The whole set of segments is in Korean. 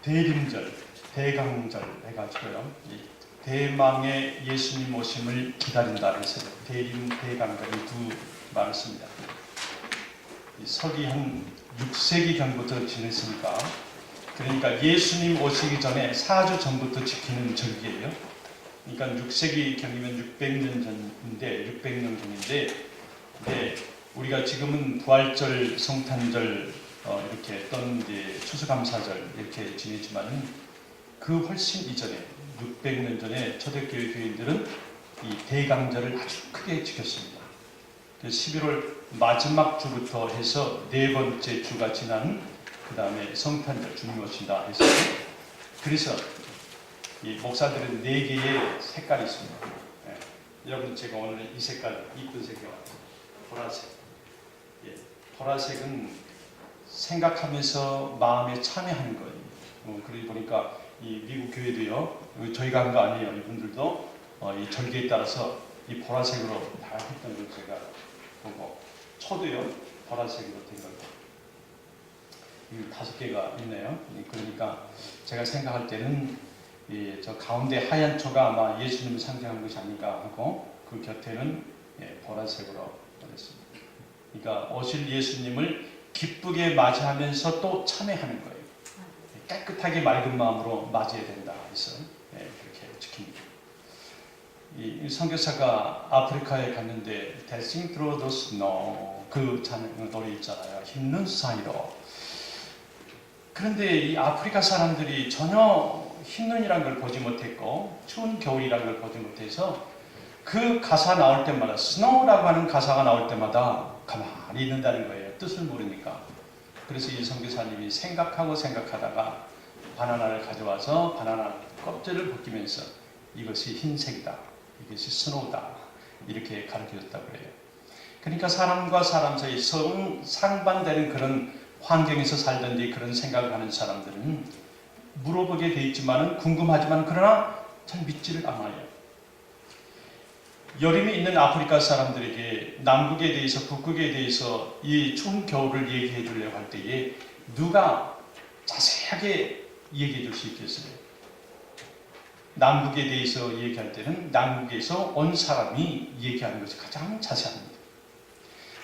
대림절, 대강절 해가지고요. 이 대망의 예수님 오심을 기다린다 해서 대림, 대강절이 두 말을 씁니다. 서기 한 6세기경부터 지냈으니까, 그러니까 예수님 오시기 전에 4주 전부터 지키는 절기예요. 그러니까 6세기경이면 600년 전인데, 600년 전인데, 우리가 지금은 부활절, 성탄절 이렇게 또는 이제 추수감사절 이렇게 지내지만은 그 훨씬 이전에 600년 전에 초대교회 교인들은 이 대강절을 아주 크게 지켰습니다. 11월 마지막 주부터 해서 네 번째 주가 지난 그 다음에 성탄절 주님 오신다 해서, 그래서 이 목사들은 4개의 색깔이 있습니다. 여러분, 제가 오늘 이 색깔 이쁜 색이 왔어요. 보라색. 보라색은 생각하면서 마음에 참여하는 거예요. 그러고 보니까 이 미국 교회도요, 저희가 한 거 아니에요. 이분들도 이 절기에 따라서 이 보라색으로 다 했던 걸 제가 보고, 초도요 보라색으로 된 거예요. 5개가 있네요. 그러니까 제가 생각할 때는 저 가운데 하얀 초가 아마 예수님을 상징하는 것이 아닌가 하고, 그 곁에는 보라색으로 보냈습니다. 그러니까 오실 예수님을 기쁘게 맞이하면서 또 참회하는 거예요. 깨끗하게 맑은 마음으로 맞이해야 된다 해서 그렇게 지킵니다. 이 선교사가 아프리카에 갔는데 Dancing Through the Snow 그 노래 있잖아요. 흰눈 사이로. 그런데 이 아프리카 사람들이 전혀 흰눈이란 걸 보지 못했고 추운 겨울이란 걸 보지 못해서 그 가사 나올 때마다, 스노우라고 하는 가사가 나올 때마다 가만히 있는다는 거예요. 뜻을 모르니까. 그래서 이 선교사님이 생각하다가 바나나를 가져와서 바나나 껍질을 벗기면서 이것이 흰색이다, 이것이 스노우다, 이렇게 가르쳐줬다고 그래요. 그러니까 사람과 사람 사이 상반되는 그런 환경에서 살던지 그런 생각을 하는 사람들은 물어보게 돼 있지만은, 궁금하지만 그러나 잘 믿지를 않아요. 여름이 있는 아프리카 사람들에게 남극에 대해서, 북극에 대해서 이 추운 겨울을 얘기해 주려고 할 때에 누가 자세하게 얘기해 줄 수 있겠어요? 남극에 대해서 얘기할 때는 남극에서 온 사람이 얘기하는 것이 가장 자세합니다.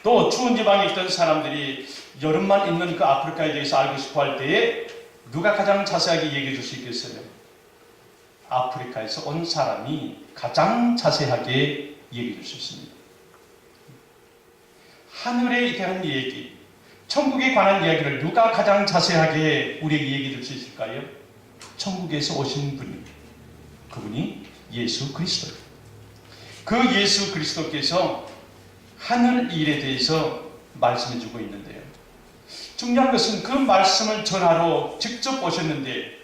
또 추운 지방에 있던 사람들이 여름만 있는 그 아프리카에 대해서 알고 싶어 할 때에 누가 가장 자세하게 얘기해 줄 수 있겠어요? 아프리카에서 온 사람이 가장 자세하게 얘기해 줄 수 있습니다. 하늘에 대한 얘기, 천국에 관한 이야기를 누가 가장 자세하게 우리에게 얘기해 줄 수 있을까요? 천국에서 오신 분이, 그분이 예수 그리스도예요. 그 예수 그리스도께서 하늘 일에 대해서 말씀해 주고 있는데요. 중요한 것은 그 말씀을 전하러 직접 오셨는데,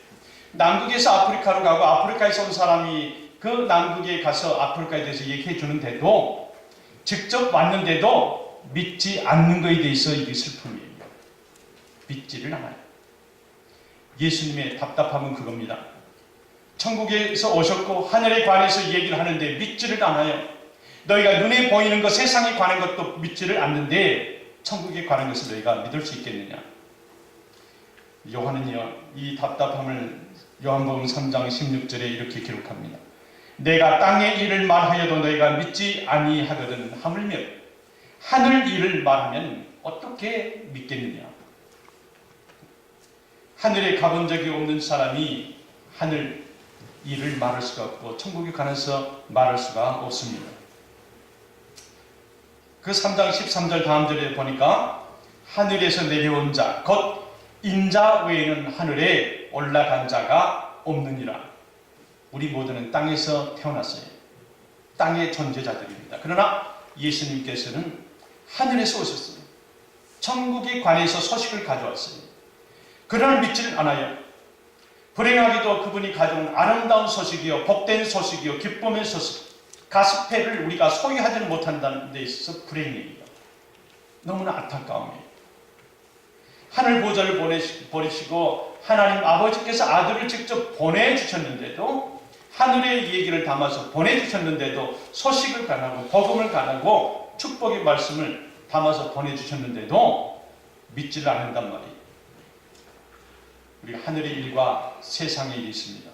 남극에서 아프리카로 가고 아프리카에서 온 사람이 그 남극에 가서 아프리카에 대해서 얘기해 주는데도, 직접 왔는데도 믿지 않는 것에 대해서 이게 슬픔이에요. 믿지를 않아요. 예수님의 답답함은 그겁니다. 천국에서 오셨고 하늘에 관해서 얘기를 하는데 믿지를 않아요. 너희가 눈에 보이는 것, 세상에 관한 것도 믿지를 않는데 천국에 관한 것을 너희가 믿을 수 있겠느냐. 요한은요, 이 답답함을 요한복음 3장 16절에 이렇게 기록합니다. 내가 땅의 일을 말하여도 너희가 믿지 아니하거든 하물며 하늘 일을 말하면 어떻게 믿겠느냐. 하늘에 가본 적이 없는 사람이 하늘 일을 말할 수가 없고 천국에 관해서 말할 수가 없습니다. 그 3장 13절 다음 절에 보니까 하늘에서 내려온 자 곧 인자 외에는 하늘에 올라간 자가 없느니라. 우리 모두는 땅에서 태어났어요. 땅의 존재자들입니다. 그러나 예수님께서는 하늘에서 오셨어요. 천국에 관해서 소식을 가져왔어요. 그러나 믿지를 않아요. 불행하게도 그분이 가져온 아름다운 소식이요, 복된 소식이요, 기쁨의 소식, 가스펠을 우리가 소유하지는 못한다는 데 있어서 불행입니다. 너무나 안타까움이에요. 하늘 보좌를 버리시고 하나님 아버지께서 아들을 직접 보내주셨는데도, 하늘의 얘기를 담아서 보내주셨는데도, 소식을 전하고 복음을 전하고 축복의 말씀을 담아서 보내주셨는데도 믿지를 않는단 말이에요. 우리가 하늘의 일과 세상의 일이 있습니다.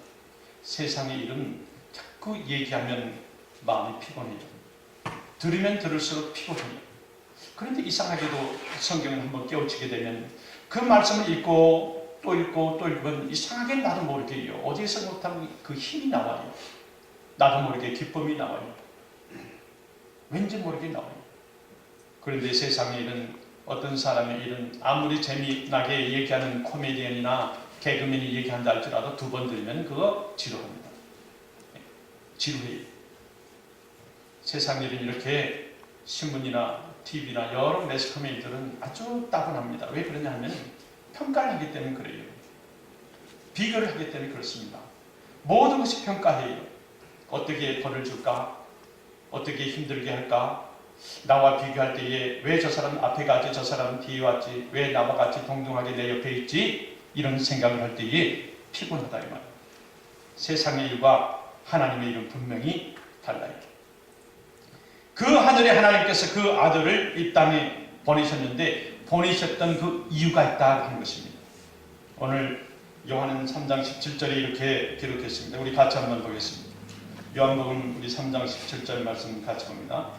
세상의 일은 자꾸 얘기하면 마음이 피곤해요. 들으면 들을수록 피곤해요. 그런데 이상하게도 성경을 한번 깨우치게 되면 그 말씀을 읽고 또 읽고 또 읽으면 이상하게 나도 모르게요. 어디에서 못하면 그 힘이 나와요. 나도 모르게 기쁨이 나와요. 왠지 모르게 나와요. 그런데 세상의 일은, 어떤 사람의 일은 아무리 재미나게 얘기하는 코미디언이나 개그맨이 얘기한다 할지라도 두 번 들으면 그거 지루합니다. 지루해요. 세상 일은 이렇게 신문이나 TV나 여러 매스코미들은 아주 따분합니다. 왜 그러냐 하면 평가를 하기 때문에 그래요. 비교를 하기 때문에 그렇습니다. 모든 것이 평가해요. 어떻게 벌을 줄까? 어떻게 힘들게 할까? 나와 비교할 때에 왜 저 사람 앞에 가지, 저 사람 뒤에 왔지, 왜 나와 같이 동등하게 내 옆에 있지? 이런 생각을 할 때에 피곤하다 이 말이에요. 세상의 일과 하나님의 일은 분명히 달라요. 그 하늘의 하나님께서 그 아들을 이 땅에 보내셨는데 보내셨던 그 이유가 있다 하는 것입니다. 오늘 요한은 3장 17절에 이렇게 기록했습니다. 우리 같이 한번 보겠습니다. 요한복음 우리 3장 17절 말씀 같이 봅니다.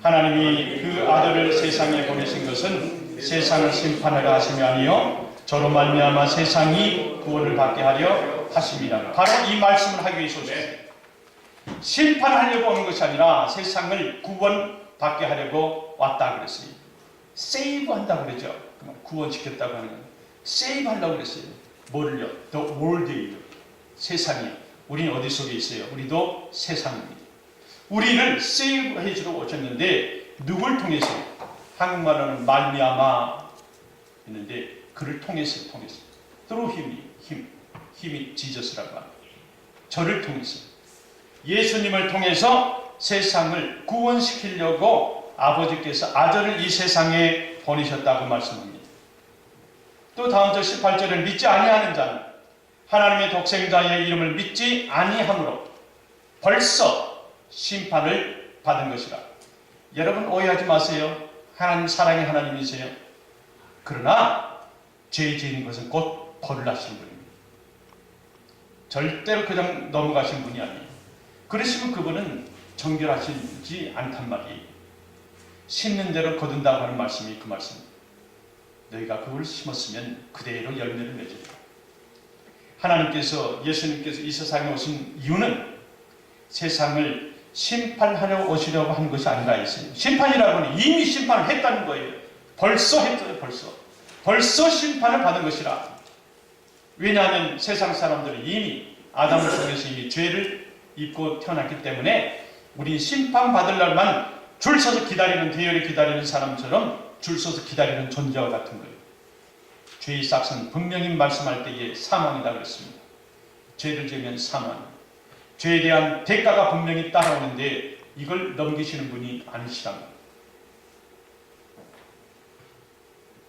하나님이 그 아들을 세상에 보내신 것은 세상을 심판하려 하심이 아니요 저로 말미암아 세상이 구원을 받게 하려 하심이라. 바로 이 말씀을 하기 위해서 오셨어요. 심판하려고 오는 것이 아니라 세상을 구원받게 하려고 왔다 그랬어요. 세이브한다고 그러죠. 구원시켰다고 하는 건 세이브하려고 그랬어요. 뭐를요? The world이요. 세상이요. 우리는 어디 속에 있어요? 우리도 세상입니다. 우리를 세이브해 주러 오셨는데 누굴 통해서? 한국말로는 말미암아 했는데 그를 통해서 through 힘이 지저스라고 합니다. 저를 통해서, 예수님을 통해서 세상을 구원시키려고 아버지께서 아들을 이 세상에 보내셨다고 말씀합니다. 또 다음 절 18절에 믿지 아니하는 자는 하나님의 독생자의 이름을 믿지 아니함으로 벌써 심판을 받은 것이라. 여러분 오해하지 마세요. 하나님 사랑의 하나님이세요. 그러나 죄 지은 것은 곧 벌을 하시는 분입니다. 절대로 그냥 넘어가신 분이 아니에요. 그러시면 그분은 정결하시지 않단 말이에요. 심는 대로 거둔다고 하는 말씀이 그 말씀입니다. 너희가 그걸 심었으면 그대로 열매를 맺으리라. 하나님께서, 예수님께서 이 세상에 오신 이유는 세상을 심판하려 오시려고 한 것이 아니라 했어요. 심판이라고는 이미 심판을 했다는 거예요. 벌써 했어요. 벌써 심판을 받은 것이라. 왜냐하면 세상 사람들은 이미 아담을 통해서 이미 죄를 입고 태어났기 때문에 우리 심판받을 날만 줄 서서 기다리는, 대열에 기다리는 사람처럼 줄 서서 기다리는 존재와 같은 거예요. 죄의 싹은 분명히 말씀할 때에 사망이다 그랬습니다. 죄를 지으면 사망. 죄에 대한 대가가 분명히 따라오는데 이걸 넘기시는 분이 아니시랍니다.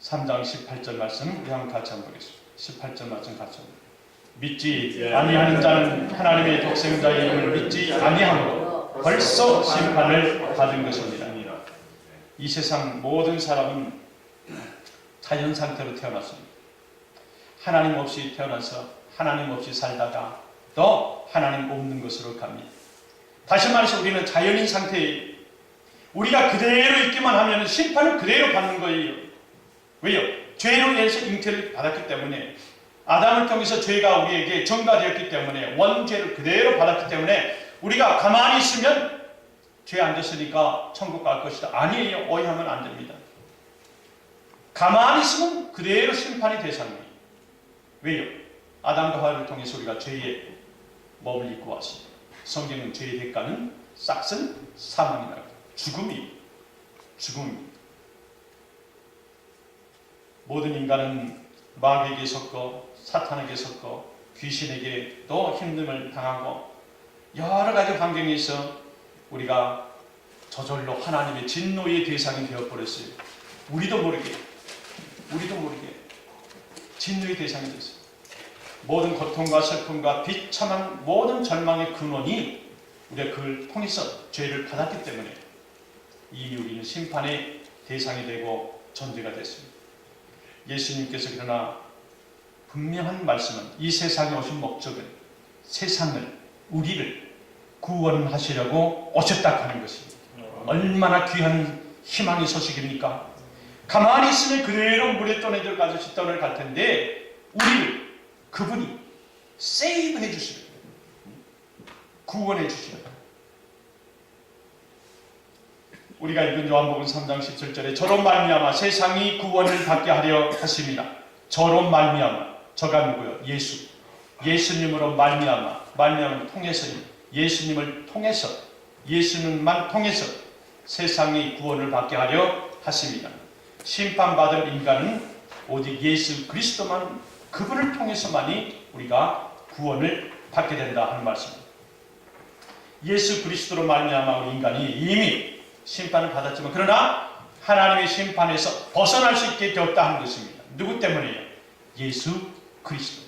3장 18절 말씀 우리 같이 한번 보겠습니다. 18절 말씀 같이 한번. 믿지 아니하는 자는 하나님의 독생자의 이름을 믿지 아니함으로 벌써 심판을 받은 것입니다. 이 세상 모든 사람은 자연 상태로 태어났습니다. 하나님 없이 태어나서 하나님 없이 살다가 또 하나님 없는 것으로 갑니다. 다시 말해서 우리는 자연인 상태예요. 우리가 그대로 있기만 하면 심판을 그대로 받는 거예요. 왜요? 죄로 인해서 잉태를 받았기 때문에, 아담을 통해서 죄가 우리에게 전가되었기 때문에, 원죄를 그대로 받았기 때문에 우리가 가만히 있으면 죄 안 졌으니까 천국 갈 것이다. 아니에요. 오해하면 안 됩니다. 가만히 있으면 그대로 심판의 대상이에요. 왜요? 아담과 하와를 통해서 우리가 죄의 몸을 입고 왔습니다. 성경은 죄의 대가는 싹은 사망이라고 합니다. 죽음입니다. 모든 인간은 마귀에게 섰고 사탄에게 섰고 귀신에게 또 힘듦을 당하고 여러 가지 환경에서 우리가 저절로 하나님의 진노의 대상이 되어버렸어요. 우리도 모르게 진노의 대상이 됐어요. 모든 고통과 슬픔과 비참한 모든 절망의 근원이 우리가 그걸 통해서 죄를 받았기 때문에 이미 우리는 심판의 대상이 되고 존재가 됐습니다. 예수님께서 그러나 분명한 말씀은 이 세상에 오신 목적은 세상을, 우리를 구원하시려고 오셨다 하는 것입니다. 얼마나 귀한 희망의 소식입니까? 가만히 있으면 그대로 물에 떠내들 가듯이 떠내갈 텐데 우리를 그분이 세이브해 주시는 거예요. 구원해 주시는 거예요. 우리가 읽은 요한복음 3장 17절에 저로 말미암아 세상이 구원을 받게 하려 하십니다. 저로 말미암아, 저가 누구요? 예수. 예수님으로 말미암아 통해서, 예수님을 통해서, 예수님만 통해서 세상이 구원을 받게 하려 하십니다. 심판받을 인간은 오직 예수 그리스도만, 그분을 통해서만이 우리가 구원을 받게 된다 하는 말씀입니다. 예수 그리스도로 말미암아 우리 인간이 이미 심판을 받았지만 그러나 하나님의 심판에서 벗어날 수 있게 되었다 하는 것입니다. 누구 때문이에요? 예수 그리스도.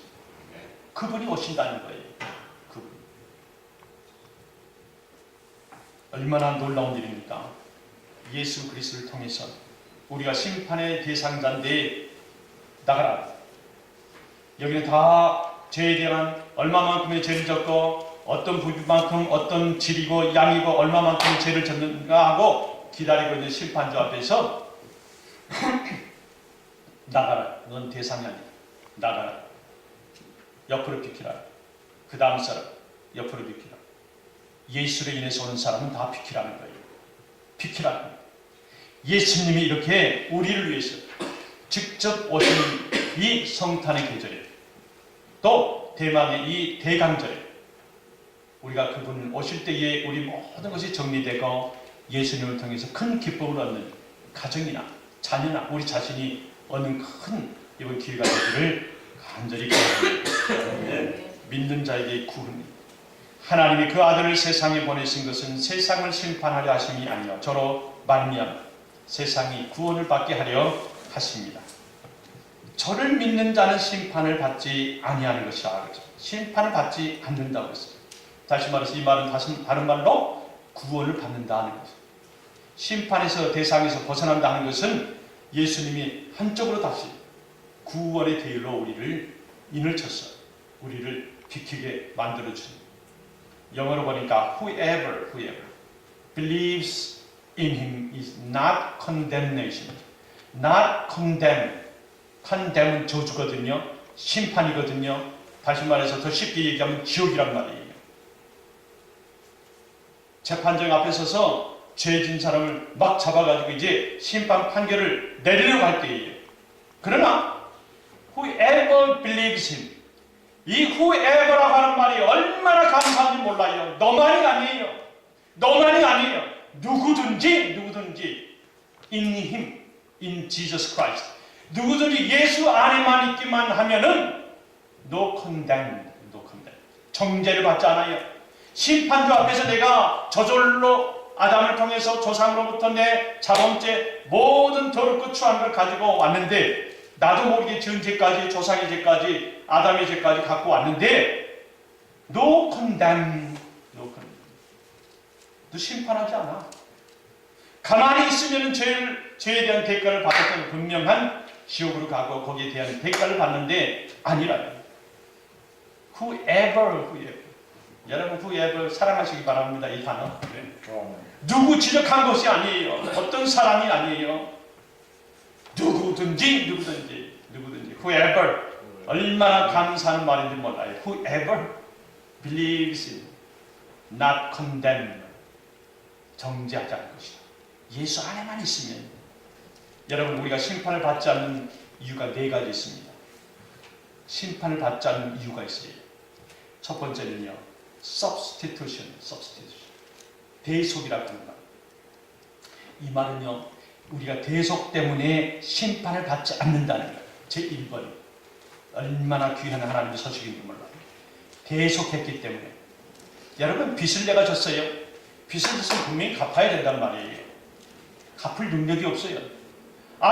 그분이 오신다는 거예요. 그분. 얼마나 놀라운 일입니까? 예수 그리스도를 통해서 우리가 심판의 대상자인데 나가라. 여기는 다 죄에 대한 얼마만큼의 죄를 졌고 어떤 부분만큼 어떤 질이고 양이고 얼마만큼의 죄를 졌는가 하고 기다리고 있는 심판주 앞에서 나가라. 넌 대상이 아니다. 나가라. 옆으로 비키라. 그 다음 사람 옆으로 비키라. 예수로 인해서 오는 사람은 다 비키라는 거예요. 비키라는 거예요. 예수님이 이렇게 우리를 위해서 직접 오신 이 성탄의 계절에 또 대망의 이 대강절에 우리가 그분 오실 때에 우리 모든 것이 정리되고 예수님을 통해서 큰 기쁨을 얻는 가정이나 자녀나 우리 자신이 얻는 큰 이번 기회가 되기를 간절히 기도합니다. 믿는 자에게 구원입니다. 하나님이 그 아들을 세상에 보내신 것은 세상을 심판하려 하심이 아니요 저로 말미암아 세상이 구원을 받게 하려 하십니다. 저를 믿는 자는 심판을 받지 아니하는 것이라. 심판을 받지 않는다고 했어요. 다시 말해서 이 말은 다른 말로 구원을 받는다는 것입니다. 심판에서 대상에서 벗어난다는 것은 예수님이 한쪽으로 다시 구원의 대열로 우리를 인을 쳐서 우리를 비키게 만들어줍니다. 영어로 보니까 whoever believes in him is not condemnation. not condemned. condemn은 저주거든요. 심판이거든요. 다시 말해서 더 쉽게 얘기하면 지옥이란 말이에요. 재판정 앞에 서서 죄진 사람을 막 잡아가지고 이제 심판 판결을 내리려고 할 때예요. 그러나 whoever believes him, 이 whoever라고 하는 말이 얼마나 감사한지 몰라요. 너만이 아니에요. 너만이 아니에요. 누구든지 in him, in Jesus Christ. 누구든지 예수 안에만 있기만 하면은 no condemn. 정죄를 받지 않아요. 심판주 앞에서 내가 저절로 아담을 통해서 조상으로부터 내 자범죄 모든 더럽고 추한 걸 가지고 왔는데 나도 모르게 지은 죄까지 조상의 죄까지 아담의 죄까지 갖고 왔는데 no condemn. 너 심판하지 않아. 가만히 있으면 죄에 대한 대가를 받았던 분명한 지옥으로 가고 거기에 대한 대가를 받는데 아니라요. whoever. 여러분 whoever 사랑하시기 바랍니다. 이 단어. 누구 지적한 것이 아니에요. 어떤 사람이 아니에요. 누구든지 whoever. 얼마나 감사한 말인지 몰라요. whoever believes in, not condemned. 정죄하지 않을 것이다. 예수 안에만 있으면. 여러분 우리가 심판을 받지 않는 이유가 4가지 있습니다. 심판을 받지 않는 이유가 있어요. 첫 번째는요. substitution. 대속이라고 하는 말. 이 말은요. 우리가 대속 때문에 심판을 받지 않는다는 거예요. 제1번. 얼마나 귀한 하나님의 소식인지 몰라요. 대속했기 때문에. 여러분 빚을 내가 졌어요. 빚을 졌으면 분명히 갚아야 된단 말이에요. 갚을 능력이 없어요.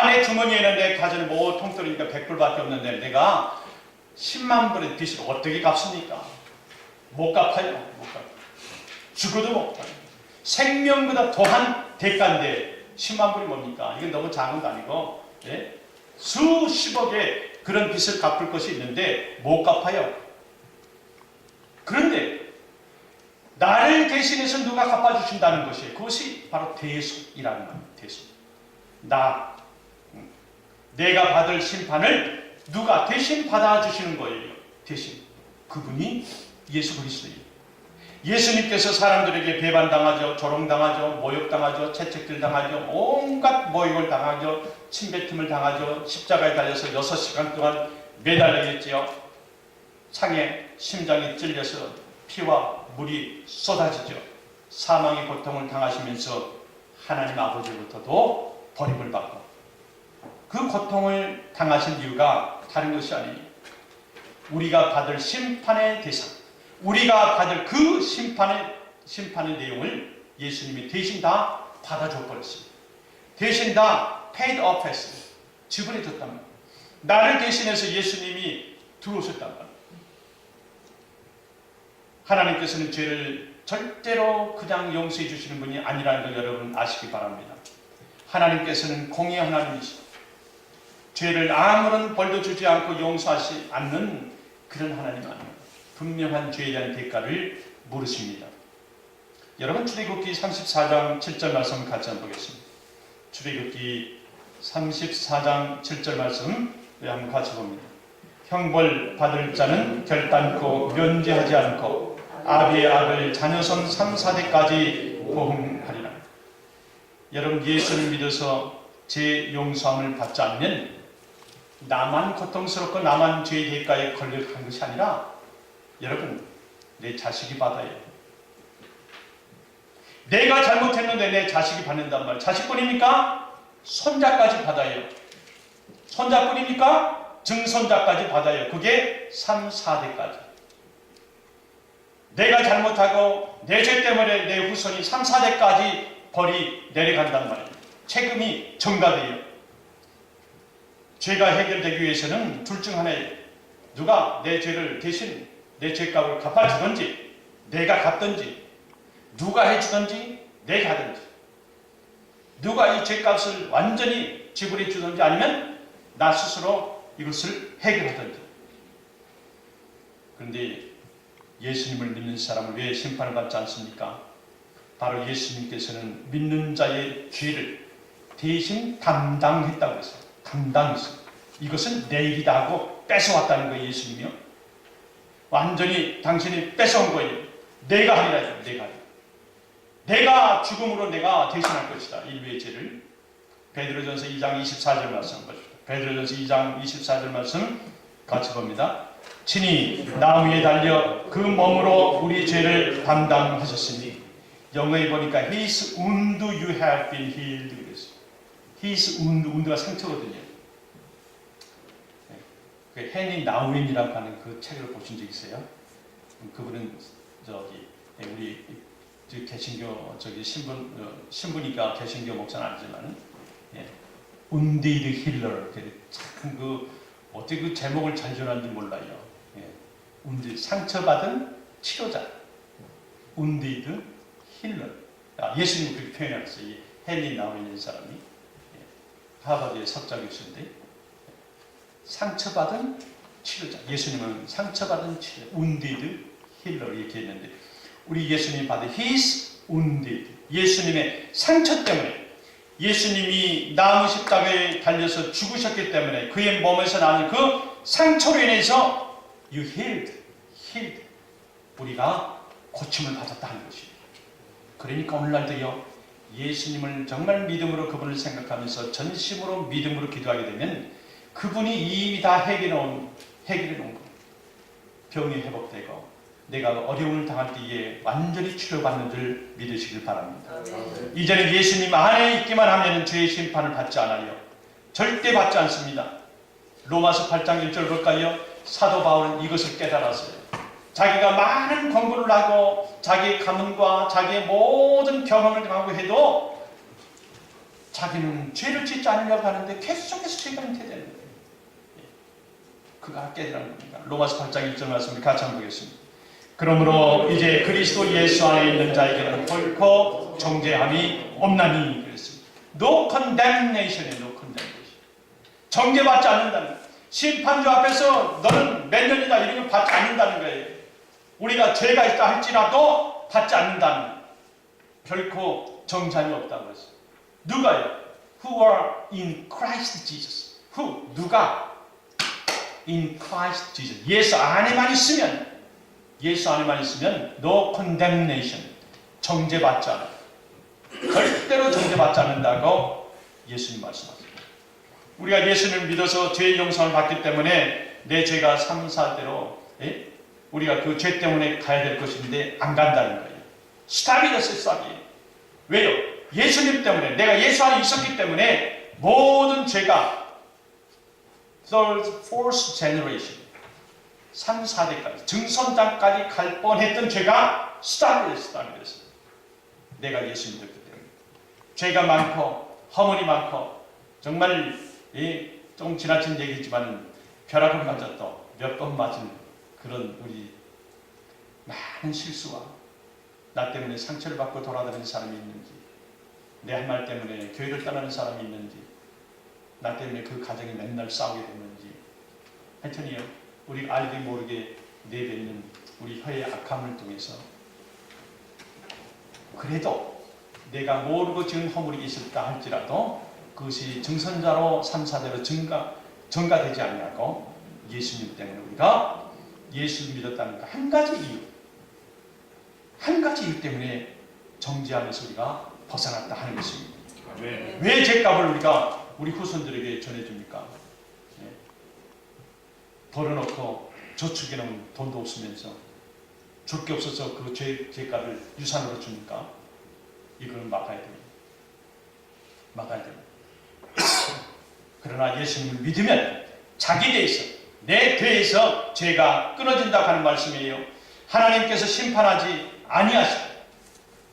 내 주머니에는 내 가전에 뭐 통떨이니까 100불밖에 없는데 내가 10만 불의 빚을 어떻게 갚습니까? 못 갚아요. 죽어도 못 갚아요. 생명보다 더한 대가인데 10만 불이 뭡니까? 이건 너무 작은 거 아니고 수십억의 그런 빚을 갚을 것이 있는데 못 갚아요. 그런데 나를 대신해서 누가 갚아주신다는 것이에요. 그것이 바로 대속이라는 겁니다. 대속. 내가 받을 심판을 누가 대신 받아주시는 거예요. 대신. 그분이 예수 그리스도예요. 예수님께서 사람들에게 배반당하죠, 조롱당하죠, 모욕당하죠, 채찍질 당하죠, 온갖 모욕을 당하죠, 침뱉음을 당하죠, 십자가에 달려서 6시간 동안 매달려 있지요. 창에 심장이 찔려서 피와 물이 쏟아지죠. 사망의 고통을 당하시면서 하나님 아버지로부터도 버림을 받고, 그 고통을 당하신 이유가 다른 것이 아니에요. 우리가 받을 심판의 대상, 우리가 받을 그 심판의 내용을 예수님이 대신 다 받아줘 버렸습니다. 대신 다 paid off 했어요. 지불해 줬단 말이에요. 나를 대신해서 예수님이 들어오셨단 말이에요. 하나님께서는 죄를 절대로 그냥 용서해 주시는 분이 아니라는 걸 여러분 아시기 바랍니다. 하나님께서는 공의의 하나님이시고 죄를 아무런 벌도 주지 않고 용서하지 않는 그런 하나님 아닙니다. 분명한 죄에 대한 대가를 물으십니다. 여러분 출애굽기 34장 7절 말씀 같이 한번 보겠습니다. 출애굽기 34장 7절 말씀 한번 같이 봅니다. 형벌 받을 자는 결단코 면제하지 않고 아비의 악을 자녀손 3, 4대까지 보응하리라. 여러분 예수를 믿어서 죄 용서함을 받지 않으면 나만 고통스럽고 나만 죄의 대가에 걸려간 것이 아니라 여러분 내 자식이 받아요. 내가 잘못했는데 내 자식이 받는단 말이에요. 자식뿐입니까? 손자까지 받아요. 손자뿐입니까? 증손자까지 받아요. 그게 3, 4대까지. 내가 잘못하고 내 죄 때문에 내 후손이 3, 4대까지 벌이 내려간단 말이에요. 책임이 전가돼요. 죄가 해결되기 위해서는 둘 중 하나예요. 누가 내 죄를 대신 내 죄값을 갚아주든지 내가 갚든지, 누가 해주든지 내가 하든지, 누가 이 죄값을 완전히 지불해 주든지 아니면 나 스스로 이것을 해결하든지. 그런데 예수님을 믿는 사람을 왜 심판을 받지 않습니까? 바로 예수님께서는 믿는 자의 죄를 대신 담당했다고 했어요. 담당했어요. 이것은 내 일이다 하고 뺏어왔다는 거예요. 예수님이요. 완전히 당신이 뺏어온 거예요. 내가 하리라. 내가 죽음으로 내가 대신할 것이다. 인류의 죄를. 베드로전서 2장 24절 말씀 보십시오. 베드로전서 2장 24절 말씀 같이 봅니다. 친히 나무 위에 달려 그 몸으로 우리 죄를 담당하셨으니, 영어에 보니까 His wound you have been healed. His wound, wound가 상처거든요. 헨리 나우인이라고 하는 그 책을 보신 적 있어요? 그분은 우리 개신교 신부니까 개신교 목사는 아니지만 Wounded Healer, 참 어떻게 그 제목을 잘 지었는지 몰라요. Wounded, 상처받은 치료자. Wounded Healer. 예수님이 그렇게 표현했어요. 이 헨리 나우인 사람이 하버드의 석좌 교수인데, 상처받은 치료자. 예수님은 상처받은 치료, wounded healer 이렇게 했는데, 우리 예수님이 받은 His wounded, 예수님의 상처 때문에, 예수님이 나무 십자가에 달려서 죽으셨기 때문에 그의 몸에서 나는 그 상처로 인해서 you healed, 우리가 고침을 받았다 하는 것이에요. 그러니까 오늘날도요, 예수님을 정말 믿음으로 그분을 생각하면서 전심으로 믿음으로 기도하게 되면 그분이 이미 다 해결해 놓은 거예요. 병이 회복되고 내가 어려움을 당할 때에 완전히 치료받는 줄 믿으시길 바랍니다. 이제는 예수님 안에 있기만 하면 죄의 심판을 받지 않아요. 절대 받지 않습니다. 로마서 8장 1절 볼까요? 사도 바울은 이것을 깨달았어요. 자기가 많은 공부를 하고 자기의 가문과 자기의 모든 경험을 하고 해도 자기는 죄를 짓지 않으려고 하는데 계속해서 죄가 잉태되는 거예요. 그가 깨달은 겁니다. 로마서 8장 1절 말씀을 같이 한번 보겠습니다. 그러므로 이제 그리스도 예수 안에 있는 자에게는 결코 정죄함이 없나니 그랬습니다. No condemnation. 정죄받지 않는다는 거예요. 심판주 앞에서 너는 몇 년이다 이런 걸 받지 않는다는 거예요. 우리가 죄가 있다 할지라도 받지 않는다는, 결코 정죄함이 없다고 했어요. 누가요? Who are in Christ Jesus. Who? 누가? In Christ Jesus. 예수 안에만 있으면, 예수 안에만 있으면 no condemnation. 정죄받지 않아요. 절대로 정죄받지 않는다고 예수님 말씀하세요. 우리가 예수님을 믿어서 죄의 용서를 받기 때문에 내 죄가 3, 4대로 우리가 그 죄 때문에 가야 될 것인데 안 간다는 거예요. 스탑이 됐어요. 스탑이. 왜요? 예수님 때문에, 내가 예수 안에 있었기 때문에 모든 죄가 third, fourth generation 3, 4대까지 증선장까지 갈 뻔했던 죄가 스탑이 됐어요. 내가 예수 믿었기 때문에. 죄가 많고 허물이 많고 정말 좀 지나친 얘기지만 벼락을 맞았던 몇 번 맞은 그런 우리 많은 실수와 나 때문에 상처를 받고 돌아다니는 사람이 있는지, 내 할 말 때문에 교회를 떠나는 사람이 있는지, 나 때문에 그 가정이 맨날 싸우게 됐는지, 하여튼요 우리 알게 모르게 내뱉는 우리 혀의 악함을 통해서 그래도 내가 모르고 지은 허물이 있었다 할지라도 그것이 증선자로 3, 4대로 증가되지 않냐고 예수님 때문에 우리가 예수 믿었다는 그 한 가지 이유 때문에 정죄하면서 우리가 벗어났다 하는 것입니다. 네. 왜 죄값을 우리가 우리 후손들에게 전해줍니까? 네. 벌어놓고 저축에는 돈도 없으면서 줄 게 없어서 그 죄값을 유산으로 줍니까? 이거는 막아야 됩니다. 막아야 됩니다. 그러나 예수님을 믿으면 자기 대해서, 내 대해서 죄가 끊어진다고 하는 말씀이에요. 하나님께서 심판하지 아니하시고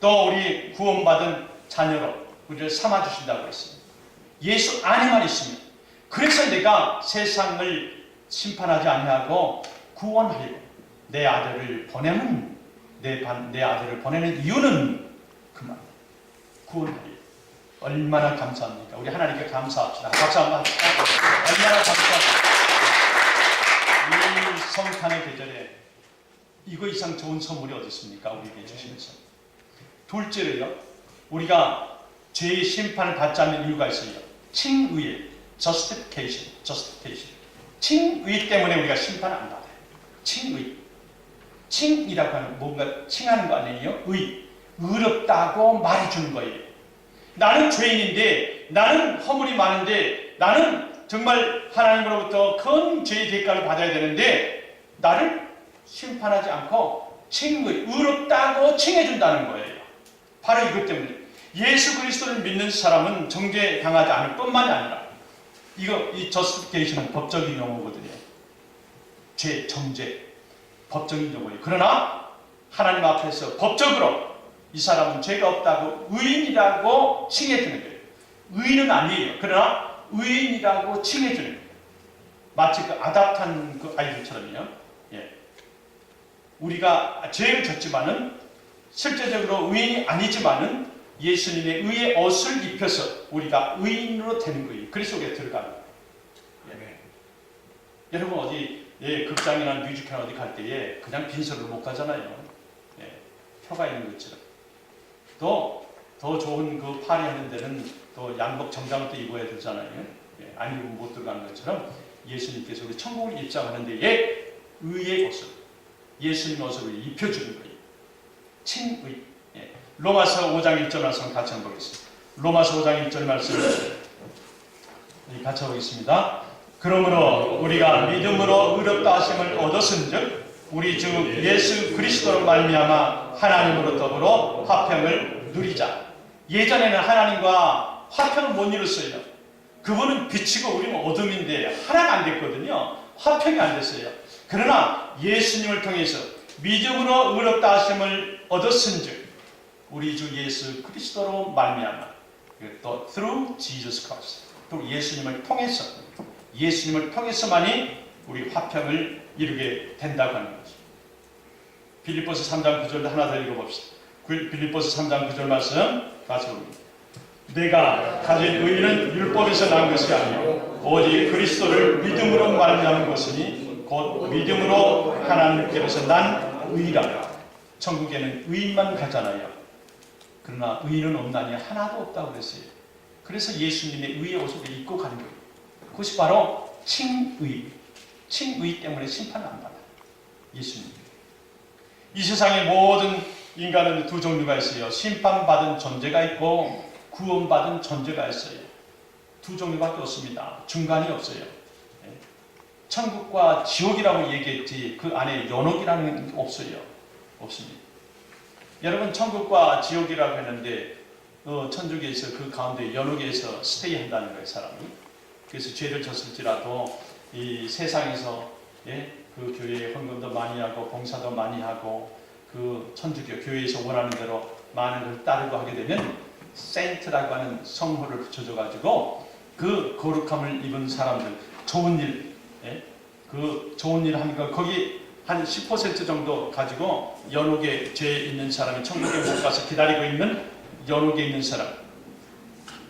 또 우리 구원받은 자녀로 우리를 삼아주신다고 했습니다. 예수 안에만 있으면. 그래서 내가 세상을 심판하지 아니하고 구원하려고 내 아들을 보내는, 내 아들을 보내는 이유는 그만 구원하려고. 얼마나 감사합니까? 우리 하나님께 감사합시다. 박수 한번 합시다. 얼마나 감사합니까? 이 성탄의 계절에 이거 이상 좋은 선물이 어디 있습니까? 우리에게 주시면서. 둘째로요, 우리가 죄의 심판을 받지 않는 이유가 있어요. 칭의, justification. 칭의 때문에 우리가 심판을 안 받아요. 칭의. 칭이라고 하는 뭔가 칭하는 거 아니에요? 의롭다고 말해주는 거예요. 나는 죄인인데, 나는 허물이 많은데, 나는 정말 하나님으로부터 큰 죄의 대가를 받아야 되는데 나를 심판하지 않고 의롭다고 칭해준다는 거예요. 바로 이것 때문에 예수 그리스도를 믿는 사람은 정죄당하지 않을 뿐만이 아니라, 이 justification은 법적인 용어거든요. 죄, 정죄, 법적인 용어예요. 그러나 하나님 앞에서 법적으로 이 사람은 죄가 없다고 의인이라고 칭해주는 거예요. 의인은 아니에요. 그러나 의인이라고 칭해주는 거예요. 마치 그 아답한 그 아이들처럼요. 예. 우리가 죄를 졌지만은 실제적으로 의인이 아니지만은 예수님의 의의 옷을 입혀서 우리가 의인으로 되는 거예요. 그리스도 속에 들어가는 거예요. 예. 여러분 어디 극장이나 뮤지컬 어디 갈 때에 그냥 빈소를 못 가잖아요. 예. 표가 있는 것처럼. 더 좋은 그 파리 하는 데는 또 양복 정장을 또 입어야 되잖아요. 예, 안 입으면 못 들어가는 것처럼 예수님께서 우리 천국을 입장하는 데에 의의 옷을, 예수님 옷을 입혀주는 거예요. 칭의. 예. 로마서 5장 1절 말씀 같이 한번 보겠습니다. 로마서 5장 1절 말씀 같이 보겠습니다. 그러므로 우리가 믿음으로 의롭다 하심을 얻었은즉 우리 주 예수 그리스도로 말미암아 하나님으로 더불어 화평을 누리자. 예전에는 하나님과 화평을 못 이뤘어요. 그분은 빛이고 우리는 어둠인데 하나가 안 됐거든요. 화평이 안 됐어요. 그러나 예수님을 통해서 믿음으로 의롭다 하심을 얻었은즉 우리 주 예수 그리스도로 말미암아, 또 through Jesus Christ, 또 예수님을 통해서만이 우리 화평을 이루게 된다고 하는 거죠. 빌립보서 3장 9절 하나 더 읽어봅시다. 빌립보서 3장 9절 말씀 같이 봅니다. 내가 가진 의는 율법에서 난 것이 아니요 오직 그리스도를 믿음으로 말미암은 것이니 곧 믿음으로 하나님께로서 난 의라. 천국에는 의인만 가잖아요. 그러나 의인은 없나니 하나도 없다고 그랬어요. 그래서 예수님의 의의 옷을 입고 가는 거예요. 그것이 바로 칭의. 칭의 때문에 심판을 안 받아요. 예수님. 이 세상의 모든 인간은 두 종류가 있어요. 심판받은 존재가 있고 구원받은 존재가 있어요. 두 종류밖에 없습니다. 중간이 없어요. 천국과 지옥이라고 얘기했지 그 안에 연옥이라는 게 없어요. 없습니다. 여러분 천국과 지옥이라고 했는데 천국에서 그 가운데 연옥에서 스테이 한다는 거예요. 사람이. 그래서 죄를 졌을지라도 이 세상에서 그 교회에 헌금도 많이 하고 봉사도 많이 하고 그 천주교 교회에서 원하는 대로 많은 걸 따르고 하게 되면 세인트라고 하는 성호를 붙여줘 가지고 그 거룩함을 입은 사람들 좋은 일, 그 좋은 일 하는 거 거기 한 10% 정도 가지고 연옥에 죄 있는 사람이 천국에 못 가서 기다리고 있는 연옥에 있는 사람,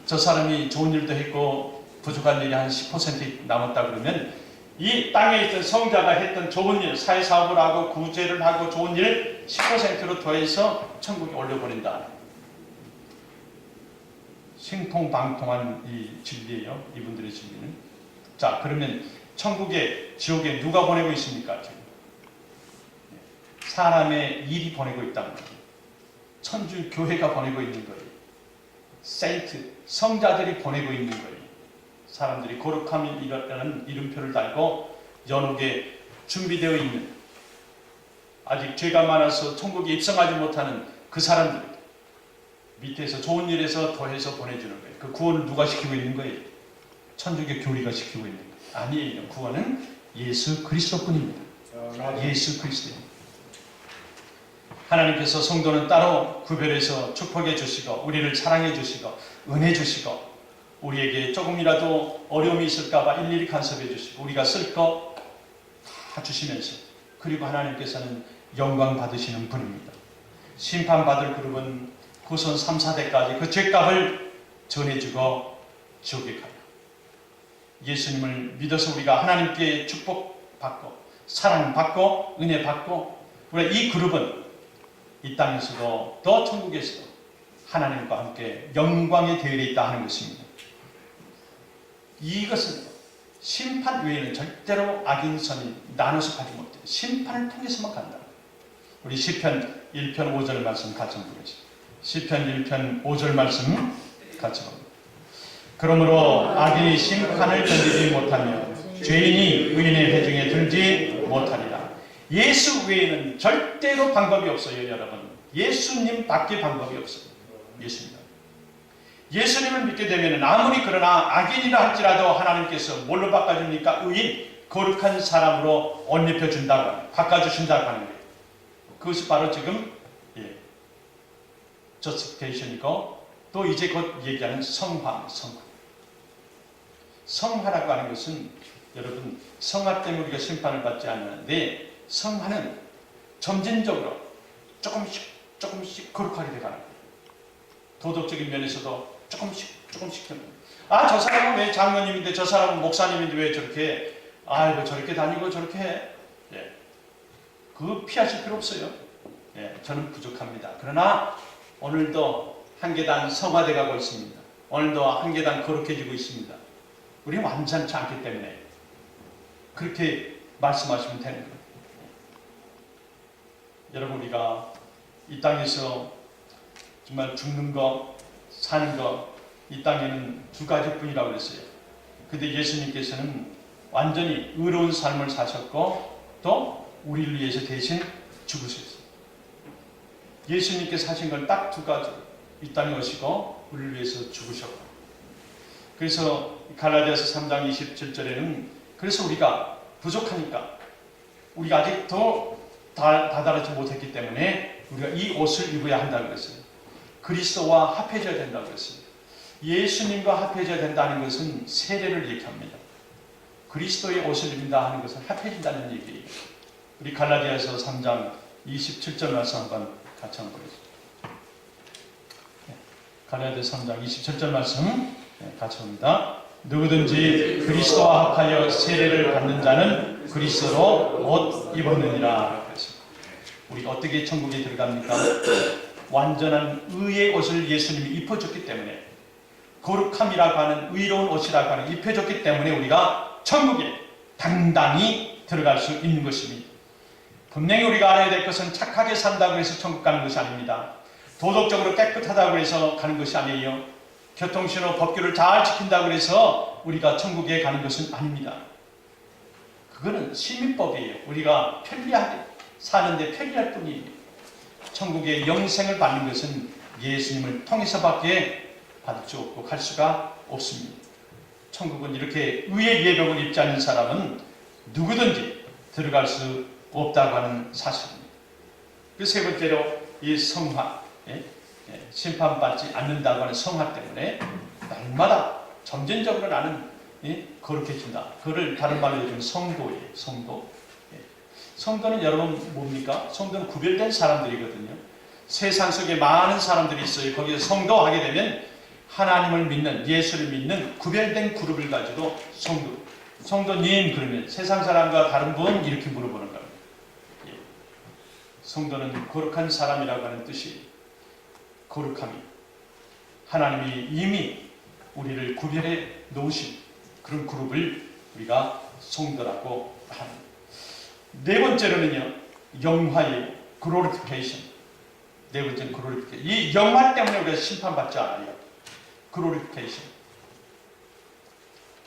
저 사람이 좋은 일도 했고 부족한 일이 한 10% 남았다 그러면 이 땅에 있던 성자가 했던 좋은 일, 사회사업을 하고 구제를 하고 좋은 일 10%로 더해서 천국에 올려보낸다. 신통방통한 이 진리예요. 이분들의 진리는. 자, 그러면 천국에 지옥에 누가 보내고 있습니까? 지금 사람의 일이 보내고 있다는 거예요. 천주 교회가 보내고 있는 거예요. 세인트 성자들이 보내고 있는 거예요. 사람들이 거룩함이라는 이름표를 달고 연옥에 준비되어 있는 아직 죄가 많아서 천국에 입성하지 못하는 그 사람들 밑에서 좋은 일에서 더해서 보내주는 거예요. 그 구원을 누가 시키고 있는 거예요? 천주교 교리가 시키고 있는 거예요. 아니에요. 구원은 예수 그리스도뿐입니다. 예수 그리스도입니다. 하나님께서 성도는 따로 구별해서 축복해 주시고 우리를 사랑해 주시고 은혜 주시고 우리에게 조금이라도 어려움이 있을까봐 일일이 간섭해 주시고 우리가 쓸 거 다 주시면서 그리고 하나님께서는 영광 받으시는 분입니다. 심판받을 그룹은 후손 3, 4대까지 그 죄값을 전해주고 지옥에 가요. 예수님을 믿어서 우리가 하나님께 축복받고 사랑받고 은혜받고 우리 이 그룹은 이 땅에서도 또 천국에서도 하나님과 함께 영광의 대열에 있다 하는 것입니다. 이것은 심판 외에는 절대로 악인선이 나눠서 가지 못해요. 심판을 통해서만 간다. 우리 시편 1편 5절 말씀 같이 보겠습니다. 시편 1편 5절 말씀 같이 봅니다. 그러므로 악인이 심판을 견디지 못하며 죄인이 의인의 회중에 들지 못하리라. 예수 외에는 절대로 방법이 없어요. 여러분 예수님밖에 방법이 없어요. 예수님을 믿게 되면 아무리 그러나 악인이라 할지라도 하나님께서 뭘로 바꿔줍니까? 의인, 거룩한 사람으로 옷 입혀준다고 바꿔주신다고 하는 거예요. 그것이 바로 지금 justification이고 또 이제 곧 얘기하는 성화. 성화라고 하는 것은 여러분 성화 때문에 우리가 심판을 받지 않는데 성화는 점진적으로 조금씩 거룩하게 돼가는 거예요. 도덕적인 면에서도 조금씩 저 사람은 왜 장로님인데 저 사람은 목사님인데 왜 저렇게 저렇게 다니고 저렇게 해. 그거 피하실 필요 없어요. 저는 부족합니다. 그러나 오늘도 한 계단 성화돼 가고 있습니다. 오늘도 한 계단 거룩해지고 있습니다. 우리는 완전치 않기 때문에 그렇게 말씀하시면 되는 거예요. 여러분 우리가 이 땅에서 정말 죽는 거 사는 거 이 땅에는 두 가지뿐이라고 그랬어요. 근데 예수님께서는 완전히 의로운 삶을 사셨고 또 우리를 위해서 대신 죽으셨어요. 예수님께서 하신 건 딱 두 가지. 이 땅에 오시고 우리를 위해서 죽으셨고 그래서 갈라디아서 3장 27절에는 그래서 우리가 부족하니까 우리가 아직 더 다다르지 못했기 때문에 우리가 이 옷을 입어야 한다고 그랬어요. 그리스도와 합해져야 된다고 그랬어요. 예수님과 합해져야 된다는 것은 세례를 얘기합니다. 그리스도의 옷을 입는다 하는 것은 합해진다는 얘기예요. 우리 갈라디아서 3장 27절 말씀 한번 같이 한번 보겠습니다. 갈라디아서 3장 27절 말씀 같이 봅니다. 누구든지 그리스도와 합하여 세례를 받는 자는 그리스도로 옷 입었느니라. 우리가 어떻게 천국에 들어갑니까? 완전한 의의 옷을 예수님이 입혀줬기 때문에, 거룩함이라고 하는 의로운 옷이라고 하는 입혀줬기 때문에 우리가 천국에 당당히 들어갈 수 있는 것입니다. 분명히 우리가 알아야 될 것은 착하게 산다고 해서 천국 가는 것이 아닙니다. 도덕적으로 깨끗하다고 해서 가는 것이 아니에요. 교통신호 법규를 잘 지킨다고 해서 우리가 천국에 가는 것은 아닙니다. 그거는 시민법이에요. 우리가 편리하게 사는데 편리할 뿐이에요. 천국의 영생을 받는 것은 예수님을 통해서밖에 받을 수 없고 갈 수가 없습니다. 천국은 이렇게 의의 예복을 입지 않는 사람은 누구든지 들어갈 수 없다고 하는 사실입니다. 그 세 번째로 이 성화, 심판받지 않는다고 하는 성화 때문에 날마다 점진적으로 나는 거룩해진다. 그를 다른 말로 해주면 성도예요. 성도. 성도는 여러분 뭡니까? 성도는 구별된 사람들이거든요. 세상 속에 많은 사람들이 있어요. 거기서 성도 하게 되면 하나님을 믿는, 예수를 믿는 구별된 그룹을 가지고 성도. 성도님 그러면 세상 사람과 다른 분 이렇게 물어보는 겁니다. 성도는 거룩한 사람이라고 하는 뜻이, 거룩함이 하나님이 이미 우리를 구별해 놓으신 그런 그룹을 우리가 성도라고 합니다. 네 번째로는요, 영화예요. glorification. 네 번째는 glorification. 이 영화 때문에 우리가 심판받지 않아요. glorification.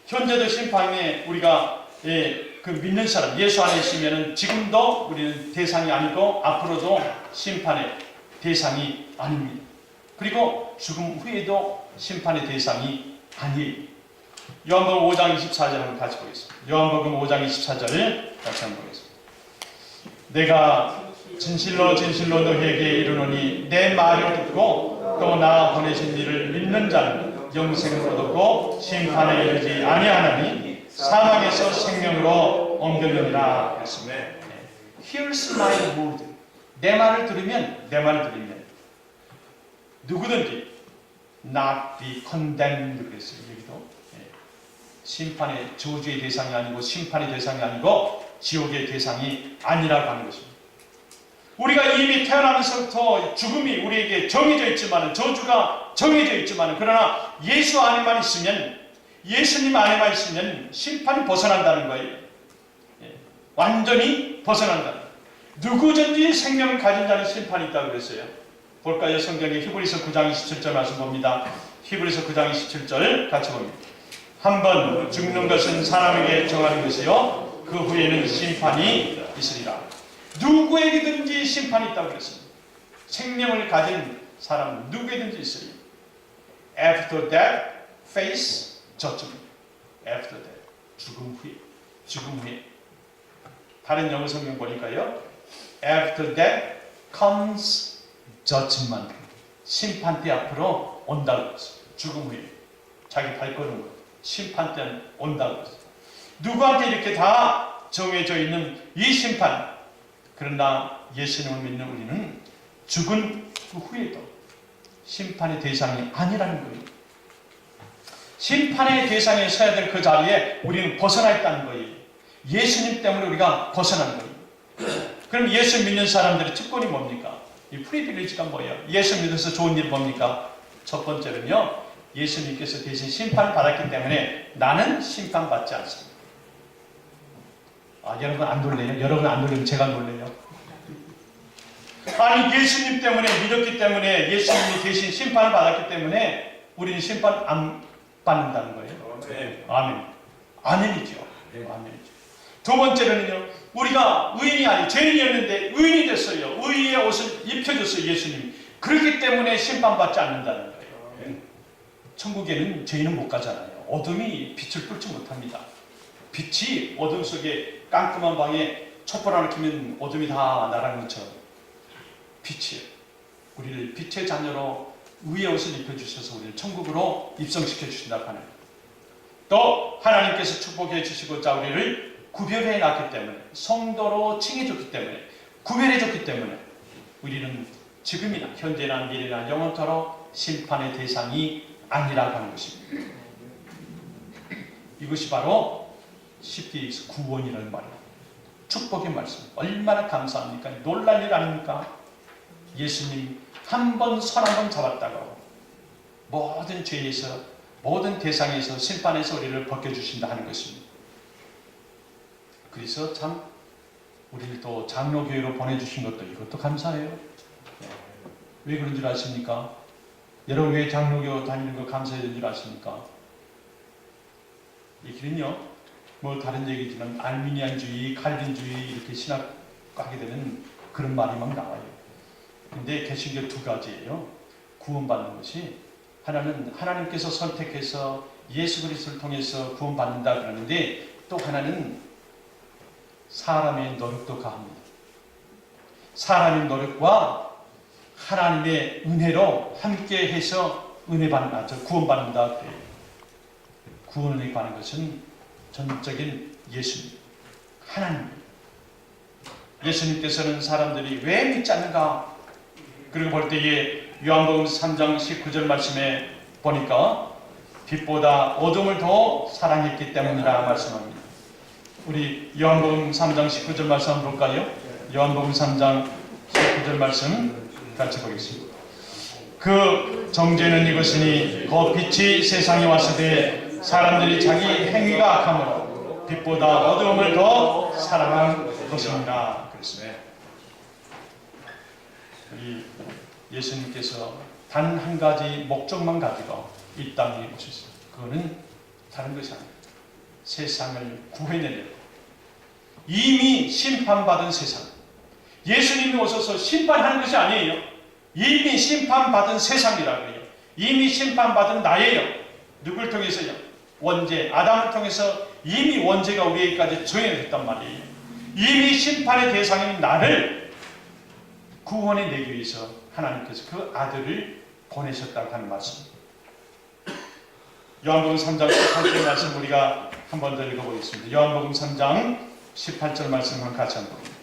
현재도 심판에 우리가 그 믿는 사람, 예수 안에 있으면 지금도 우리는 대상이 아니고 앞으로도 심판의 대상이 아닙니다. 그리고 죽음 후에도 심판의 대상이 아니에요. 요한복음 5장 24절 한번 같이 보겠습니다. 요한복음 5장 24절 같이 한번 보겠습니다. 내가 진실로 진실로 너희에게 이르노니 내 말을 듣고 또 나 보내신 이를 믿는 자는 영생을 얻었고 심판에 이르지 아니하나니 사망에서 생명으로 옮겼느니라 했습니다. Here's my word. 내 말을 들으면 누구든지 not be condemned 그랬어요. 여기도 심판의 저주의 대상이 아니고 심판의 대상이 아니고 지옥의 대상이 아니라고 하는 것입니다. 우리가 이미 태어나면서부터 죽음이 우리에게 정해져 있지만, 저주가 정해져 있지만, 그러나 예수 안에만 있으면, 예수님 안에만 있으면 심판이 벗어난다는 거예요. 완전히 벗어난다. 누구든지 생명을 가진 자는 심판이 있다고 그랬어요. 볼까요? 성경에 히브리서 9장 27절 말씀 봅니다. 히브리서 9장 27절 같이 봅니다. 한번 죽는 것은 사람에게 정하는 것이요 그 후에는 심판이 있으리라. 누구에게든지 심판이 있다고 그랬습니다. 생명을 가진 사람은 누구에든지 있어요. After death, face judgment. After death, 죽음 후에. 다른 영어 성경 보니까요. After death comes judgment. 심판 때 앞으로 온다고 했어요. 죽음 후에. 자기 발걸음 심판 때는 온다고 했어요. 누구한테 이렇게 다 정해져 있는 이 심판. 그러나 예수님을 믿는 우리는 죽은 그 후에도 심판의 대상이 아니라는 거예요. 심판의 대상에 서야 될 그 자리에 우리는 벗어나 있다는 거예요. 예수님 때문에 우리가 벗어난 거예요. 그럼 예수 믿는 사람들의 특권이 뭡니까? 이 프리빌리지가 뭐예요? 예수 믿어서 좋은 일 뭡니까? 첫 번째는요, 예수님께서 대신 심판을 받았기 때문에 나는 심판받지 않습니다. 여러분 안 놀래요? 여러분 안 놀래면 제가 놀래요? 아니 예수님 때문에 믿었기 때문에 예수님이 대신 심판을 받았기 때문에 우리는 심판 안 받는다는 거예요. 아멘. 아멘이죠. 아멘이죠. 두 번째로는요, 우리가 의인이 아니 죄인이었는데 의인이 됐어요. 의의 옷을 입혀줬어요. 예수님이. 그렇기 때문에 심판받지 않는다는 거예요. 천국에는 죄인은 못 가잖아요. 어둠이 빛을 뚫지 못합니다. 빛이 어둠 속에 깜깜한 방에 촛불 하나 켜면 어둠이 다 나가는 것처럼 빛이에요. 우리를 빛의 자녀로 의의 옷을 입혀주셔서 우리를 천국으로 입성시켜 주신다고 하는, 또 하나님께서 축복해 주시고자 우리를 구별해 놨기 때문에, 성도로 칭해 줬기 때문에, 구별해 줬기 때문에 우리는 지금이나 현재나 미래나 영원토록 심판의 대상이 아니라고 하는 것입니다. 이것이 바로 쉽게 얘기해서 구원이라는 말이에요. 축복의 말씀. 얼마나 감사합니까? 놀랄 일 아닙니까? 예수님 한 번 손 한 번 잡았다고 모든 죄에서 모든 대상에서 심판에서 우리를 벗겨주신다 하는 것입니다. 그래서 참 우리를 또 장로교회로 보내주신 것도 이것도 감사해요. 왜 그런 줄 아십니까? 여러분 왜 장로교 다니는 거 감사해야 되는 줄 아십니까? 이 길은요, 뭐 다른 얘기지만 알미니안주의, 칼빈주의 이렇게 신학 하게 되면 그런 말이 막 나와요. 근데 개신교 두 가지예요. 구원받는 것이 하나는 하나님께서 선택해서 예수 그리스도를 통해서 구원받는다 그러는데 또 하나는 사람의 노력도 가합니다. 사람의 노력과 하나님의 은혜로 함께해서 구원받는다 그래요. 구원에 관한 것은 전적인 예수님, 하나님. 예수님께서는 사람들이 왜 믿지 않는가? 그리고 볼 때에 요한복음 3장 19절 말씀에 보니까 빛보다 어둠을 더 사랑했기 때문이라 말씀합니다. 우리 요한복음 3장 19절 말씀 한번 볼까요? 요한복음 3장 19절 말씀 같이 보겠습니다. 그 정죄는 이것이니 그 빛이 세상에 왔을 때 사람들이 자기 행위가 악함으로 빛보다 어두움을 더 사랑한 것입니다. 그랬습니다. 우리 예수님께서 단 한 가지 목적만 가지고 이 땅에 오셨어요. 그거는 다른 것이 아닙니다. 세상을 구해내려고. 이미 심판받은 세상. 예수님이 오셔서 심판하는 것이 아니에요. 이미 심판받은 세상이라고 해요. 이미 심판받은 나예요. 누굴 통해서요? 원죄, 아담을 통해서 이미 원죄가 우리에게까지 정해졌단 말이에요. 이미 심판의 대상인 나를 구원해 내기 위해서 하나님께서 그 아들을 보내셨다고 하는 말씀입니다. 요한복음 3장 18절 말씀 우리가 한 번 더 읽어보겠습니다. 요한복음 3장 18절 말씀을 같이 한번 봅니다.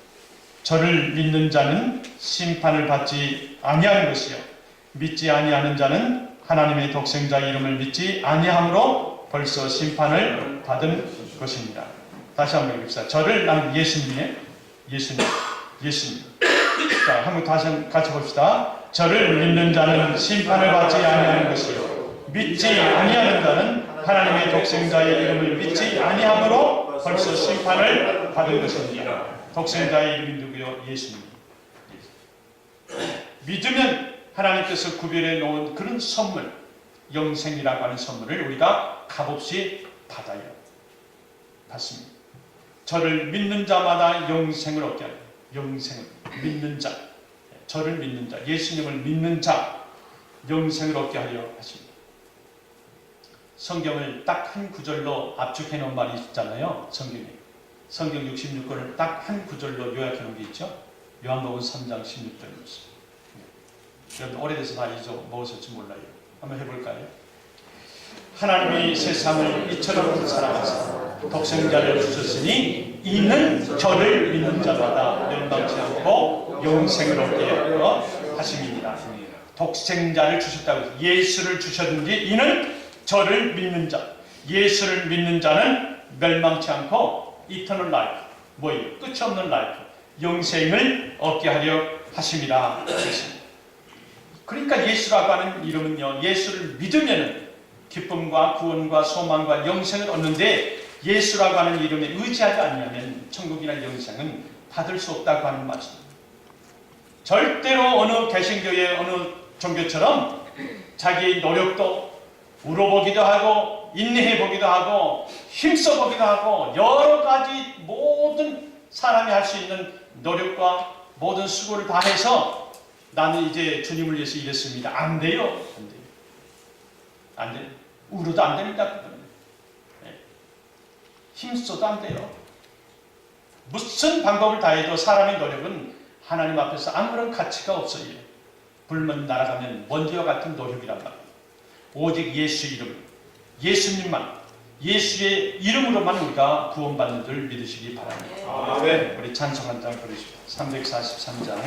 저를 믿는 자는 심판을 받지 아니하는 것이요 믿지 아니하는 자는 하나님의 독생자의 이름을 믿지 아니함으로 벌써 심판을 받은 것입니다. 다시 한번 읽읍시다. 저를 난 예수님. 자, 한번 다시 같이 봅시다. 저를 믿는 자는 심판을 받지 아니하는 것이요 믿지 아니하는 자는 하나님의 독생자의 이름을 믿지 아니함으로 벌써 심판을 받은 것입니다. 독생자의 이름이 누구요? 예수님. 믿으면 하나님께서 구별해 놓은 그런 선물, 영생이라고 하는 선물을 우리가 값없이 받습니다. 저를 믿는 자마다 영생을 얻게 하려. 영생을 믿는 자, 저를 믿는 자, 예수님을 믿는 자, 영생을 얻게 하려 하십니다. 성경을 딱 한 구절로 압축해 놓은 말이 있잖아요. 성경 66권을 딱 한 구절로 요약해 놓은 게 있죠. 요한복음 3장 16절 말씀. 여러분 오래돼서 다 잊어먹으실지 몰라요. 한번 해볼까요? 하나님이 세상을 이처럼 사랑하사 독생자를 주셨으니 이는 저를 믿는 자마다 멸망치 않고 영생을 얻게 하려 하심이니라. 독생자를 주셨다고 해서 예수를 주셨는지 이는 저를 믿는 자, 예수를 믿는 자는 멸망치 않고 이터널 라이프, 뭐예요? 끝이 없는 라이프, 영생을 얻게 하려 하심이라. 그러니까 예수라고 하는 이름은요, 예수를 믿으면 기쁨과 구원과 소망과 영생을 얻는데 예수라고 하는 이름에 의지하지 않으면 천국이나 영생은 받을 수 없다고 하는 말씀입니다. 절대로 어느 개신교의 어느 종교처럼 자기의 노력도 울어보기도 하고 인내해보기도 하고 힘써보기도 하고 여러 가지 모든 사람이 할 수 있는 노력과 모든 수고를 다해서 나는 이제 주님을 위해서 일했습니다. 안 돼요. 안 돼요. 안 돼요. 울어도 안 됩니다. 네. 힘써도 안 돼요. 무슨 방법을 다해도 사람의 노력은 하나님 앞에서 아무런 가치가 없어요. 불면 날아가면 먼지와 같은 노력이란 말이에요. 오직 예수 이름, 예수님만, 예수의 이름으로만 우리가 구원받는 줄 믿으시기 바랍니다. 아멘. 우리 찬송 한 장 부르십시오. 343장.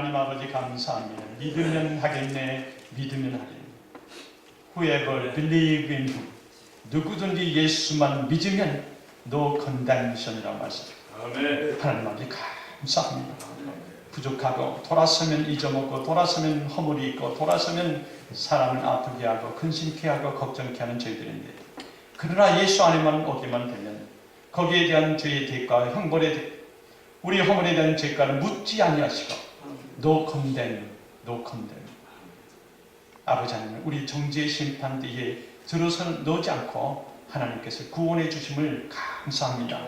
하나님 아버지 감사합니다. 믿으면 하겠네, 믿으면 하겠네. Whoever believe in him. 누구든지 예수만 믿으면 no condemnation이라고 말씀합니다. 하나님 아버지 감사합니다. 부족하고 돌아서면 잊어먹고 돌아서면 허물이 있고 돌아서면 사람을 아프게 하고 근심케 하고 걱정케 하는 저희들인데, 그러나 예수 안에만 오기만 되면 거기에 대한 죄의 대가, 형벌의 대가, 우리 허물에 대한 죄가를 묻지 아니하시고 no condemn, no condemn. 아버지 하나님, 우리 정죄의 심판 뒤에 들어서는 넣지 않고 하나님께서 구원해 주심을 감사합니다.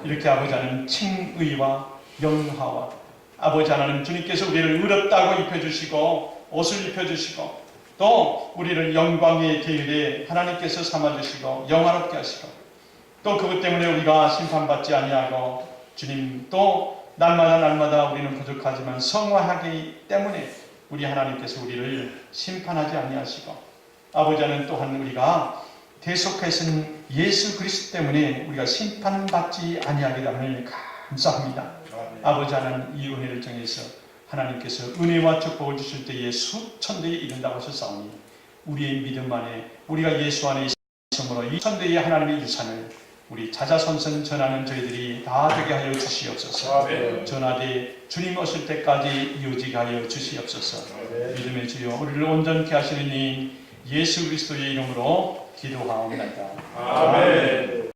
이렇게 아버지 하나님 칭의와 영화와 아버지 하나님 주님께서 우리를 의롭다고 입혀주시고 옷을 입혀주시고 또 우리를 영광의 계율에 하나님께서 삼아주시고 영화롭게 하시고 또 그것 때문에 우리가 심판받지 아니하고 주님 또 날마다 우리는 부족하지만 성화하기 때문에 우리 하나님께서 우리를 심판하지 아니하시고 아버지 하나님 또한 우리가 대속하신 예수 그리스도 때문에 우리가 심판받지 아니하게 됨을 감사합니다. 아버지 하나님 이 은혜를 통해서 하나님께서 은혜와 축복을 주실 때에 수천대에 이른다고 하셨사오니 우리의 믿음 안에 우리가 예수 안에 있음으로 이 천대의 하나님의 유산을 우리 자자손손 전하는 저희들이 다 되게 하여 주시옵소서. 전하되 주님 오실 때까지 이어지게 하여 주시옵소서. 믿음의 주여 우리를 온전케 하시는 이 예수 그리스도의 이름으로 기도하옵나이다. 아멘.